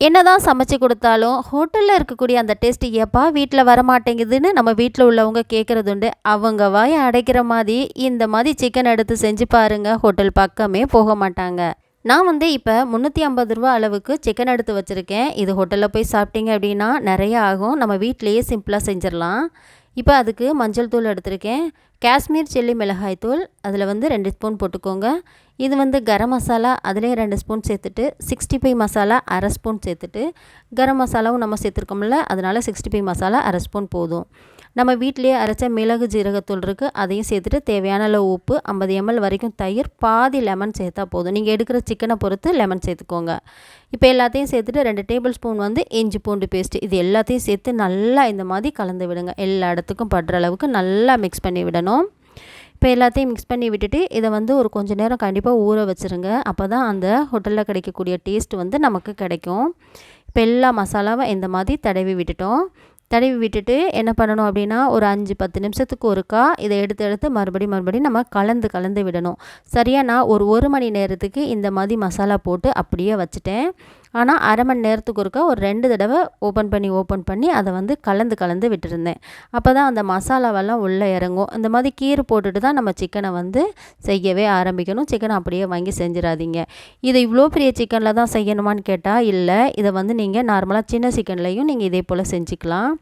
என்னதான் சமைச்சு கொடுத்தாலும் ஹோட்டலில் இருக்கக்கூடிய அந்த டேஸ்ட்டு எப்பா வீட்டில் வரமாட்டேங்குதுன்னு நம்ம வீட்டில் உள்ளவங்க கேட்குறது உண்டு. அவங்க வாயை அடைக்கிற மாதிரி இந்த மாதிரி சிக்கன் எடுத்து செஞ்சு பாருங்கள், ஹோட்டல் பக்கமே போக மாட்டாங்க. நான் வந்து இப்போ ரூ. 350 அளவுக்கு சிக்கன் எடுத்து வச்சுருக்கேன். இது ஹோட்டலில் போய் சாப்பிட்டீங்க அப்படின்னா நிறைய ஆகும். நம்ம வீட்டிலையே சிம்பிளாக செஞ்சிடலாம். இப்போ அதுக்கு மஞ்சள் தூள் எடுத்திருக்கேன், காஷ்மீர் சில்லி மிளகாய் தூள் அதில் வந்து 2 ஸ்பூன் போட்டுக்கோங்க. இது வந்து கரம் மசாலா அதுலேயும் 2 ஸ்பூன் சேர்த்துட்டு, 65 மசாலா அரை ஸ்பூன் சேர்த்துட்டு, கரம் மசாலாவும் நம்ம சேர்த்துருக்கோம்ல, அதனால் 65 மசாலா அரை ஸ்பூன் போதும். நம்ம வீட்டிலேயே அரைச்ச மிளகு ஜீரகத்தூள் இருக்குது, அதையும் சேர்த்துட்டு தேவையான அளவு உப்பு, 50 ml வரைக்கும் தயிர், பாதி லெமன் சேர்த்தா போதும். நீங்கள் எடுக்கிற சிக்கனை பொறுத்து லெமன் சேர்த்துக்கோங்க. இப்போ எல்லாத்தையும் சேர்த்துட்டு 2 டேபிள் ஸ்பூன் வந்து இஞ்சி பூண்டு பேஸ்ட்டு, இது எல்லாத்தையும் சேர்த்து நல்லா இந்த மாதிரி கலந்து விடுங்க. எல்லா இடத்துக்கும் படுற அளவுக்கு நல்லா மிக்ஸ் பண்ணி விடணும். இப்போ எல்லாத்தையும் மிக்ஸ் பண்ணி விட்டுட்டு இதை வந்து ஒரு கொஞ்சம் நேரம் கண்டிப்பாக ஊற வச்சுருங்க. அப்போ தான் அந்த ஹோட்டலில் கிடைக்கக்கூடிய டேஸ்ட் வந்து நமக்கு கிடைக்கும். இப்போ எல்லா மசாலாவை இந்த மாதிரி தடவி விட்டுட்டோம். தடவி விட்டுட்டு என்ன பண்ணணும் அப்படின்னா, ஒரு 5-10 நிமிஷத்துக்கு ஒருக்கா இதை எடுத்து மறுபடியும் நம்ம கலந்து விடணும். சரியாக நான் ஒரு மணி நேரத்துக்கு இந்த மாதிரி மசாலா போட்டு அப்படியே வச்சுட்டேன். ஆனால் அரை மணி நேரத்துக்கு ஒருக்கா ஒரு 2 தடவை ஓப்பன் பண்ணி அதை வந்து கலந்து விட்டுருந்தேன். அப்போ தான் அந்த மசாலாவெல்லாம் உள்ளே இறங்கும். இந்த மாதிரி கீறு போட்டுட்டு தான் நம்ம சிக்கனை வந்து செய்யவே ஆரம்பிக்கணும். சிக்கனை அப்படியே வாங்கி செஞ்சிடாதீங்க. இதை இவ்வளோ பெரிய சிக்கனில் தான் செய்யணுமான்னு கேட்டால் இல்லை, இதை வந்து நீங்கள் நார்மலாக சின்ன சிக்கன்லையும் நீங்கள் இதே போல் செஞ்சுக்கலாம்.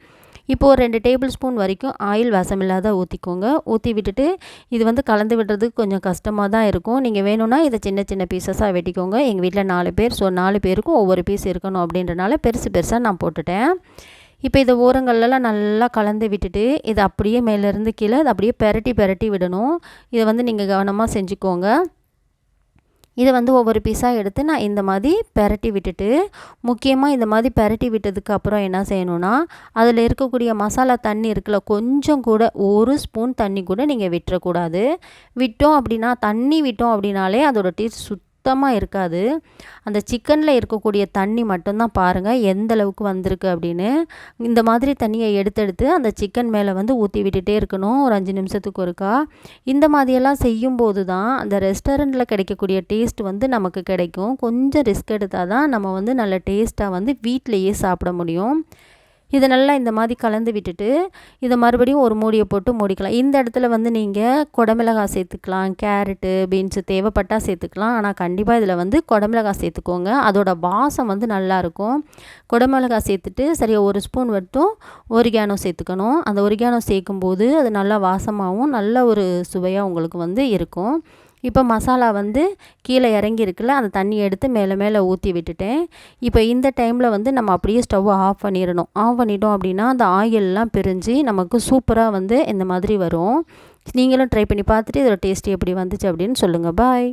இப்போது 2 டேபிள் ஸ்பூன் வரைக்கும் ஆயில் வாசமில்லாத ஊற்றிக்கோங்க. ஊற்றி விட்டுட்டு இது வந்து கலந்து விடுறதுக்கு கொஞ்சம் கஷ்டமாக தான் இருக்கும். நீங்கள் வேணும்னா இதை சின்ன பீசஸாக வெட்டிக்கோங்க. எங்கள் வீட்டில் 4 பேர், ஸோ 4 பேருக்கும் ஒவ்வொரு பீஸ் இருக்கணும் அப்படின்றனால பெருசாக நான் போட்டுட்டேன். இப்போ இதை ஓரங்கள்லாம் நல்லா கலந்து விட்டுட்டு இதை அப்படியே மேலேருந்து கீழே இதை அப்படியே பெரட்டி விடணும். இதை வந்து நீங்கள் கவனமாக செஞ்சுக்கோங்க. இதை வந்து ஒவ்வொரு பீஸாக எடுத்து நான் இந்த மாதிரி பெரட்டி விட்டுட்டு, முக்கியமாக இந்த மாதிரி பெரட்டி விட்டதுக்கு அப்புறம் என்ன செய்யணும்னா, அதில் இருக்கக்கூடிய மசாலா தண்ணி இருக்குல்ல, கொஞ்சம் கூட 1 ஸ்பூன் தண்ணி கூட நீங்கள் விட்டுறக்கூடாது. விட்டோம் அப்படின்னாலே அதோட டேஸ்ட் சுத்தமாக இருக்காது. அந்த சிக்கனில் இருக்கக்கூடிய தண்ணி மட்டும்தான் பாருங்கள் எந்த அளவுக்கு வந்திருக்கு அப்படின்னு. இந்த மாதிரி தண்ணியை எடுத்து அந்த சிக்கன் மேலே வந்து ஊற்றி விட்டுட்டே இருக்கணும் ஒரு 5 நிமிஷத்துக்கு ஒருக்கா. இந்த மாதிரியெல்லாம் செய்யும்போது தான் அந்த ரெஸ்டாரண்ட்டில் கிடைக்கக்கூடிய டேஸ்ட் வந்து நமக்கு கிடைக்கும். கொஞ்சம் ரிஸ்க் எடுத்தால் தான் நம்ம வந்து நல்ல டேஸ்ட்டாக வந்து வீட்டிலையே சாப்பிட முடியும். இதை நல்லா இந்த மாதிரி கலந்து விட்டுட்டு இதை மறுபடியும் ஒரு மூடியை போட்டு மூடிக்கலாம். இந்த இடத்துல வந்து நீங்கள் குடமிளகாய் சேர்த்துக்கலாம், கேரட்டு, பீன்ஸு தேவைப்பட்டால் சேர்த்துக்கலாம். ஆனால் கண்டிப்பாக இதில் வந்து குடமிளகாய் சேர்த்துக்கோங்க, அதோட வாசம் வந்து நல்லாயிருக்கும். குடமிளகாய் சேர்த்துட்டு சரியாக 1 ஸ்பூன் மட்டும் ஒரிகானோ சேர்த்துக்கணும். அந்த ஒரிகானோ சேர்க்கும்போது அது நல்லா வாசமாகவும் நல்ல ஒரு சுவையாக உங்களுக்கு வந்து இருக்கும். இப்போ மசாலா வந்து கீழே இறங்கியிருக்குல்ல, அந்த தண்ணியை எடுத்து மேலே ஊற்றி விட்டுட்டேன். இப்போ இந்த டைமில் வந்து நம்ம அப்படியே ஸ்டவ்வை ஆஃப் பண்ணிடணும். ஆஃப் பண்ணிட்டோம் அப்படின்னா அந்த ஆயிலெலாம் பிரிஞ்சு நமக்கு சூப்பராக வந்து இந்த மாதிரி வரும். நீங்களும் ட்ரை பண்ணி பார்த்துட்டு இதோட டேஸ்ட் எப்படி வந்துச்சு அப்படின்னு சொல்லுங்கள். பாய்.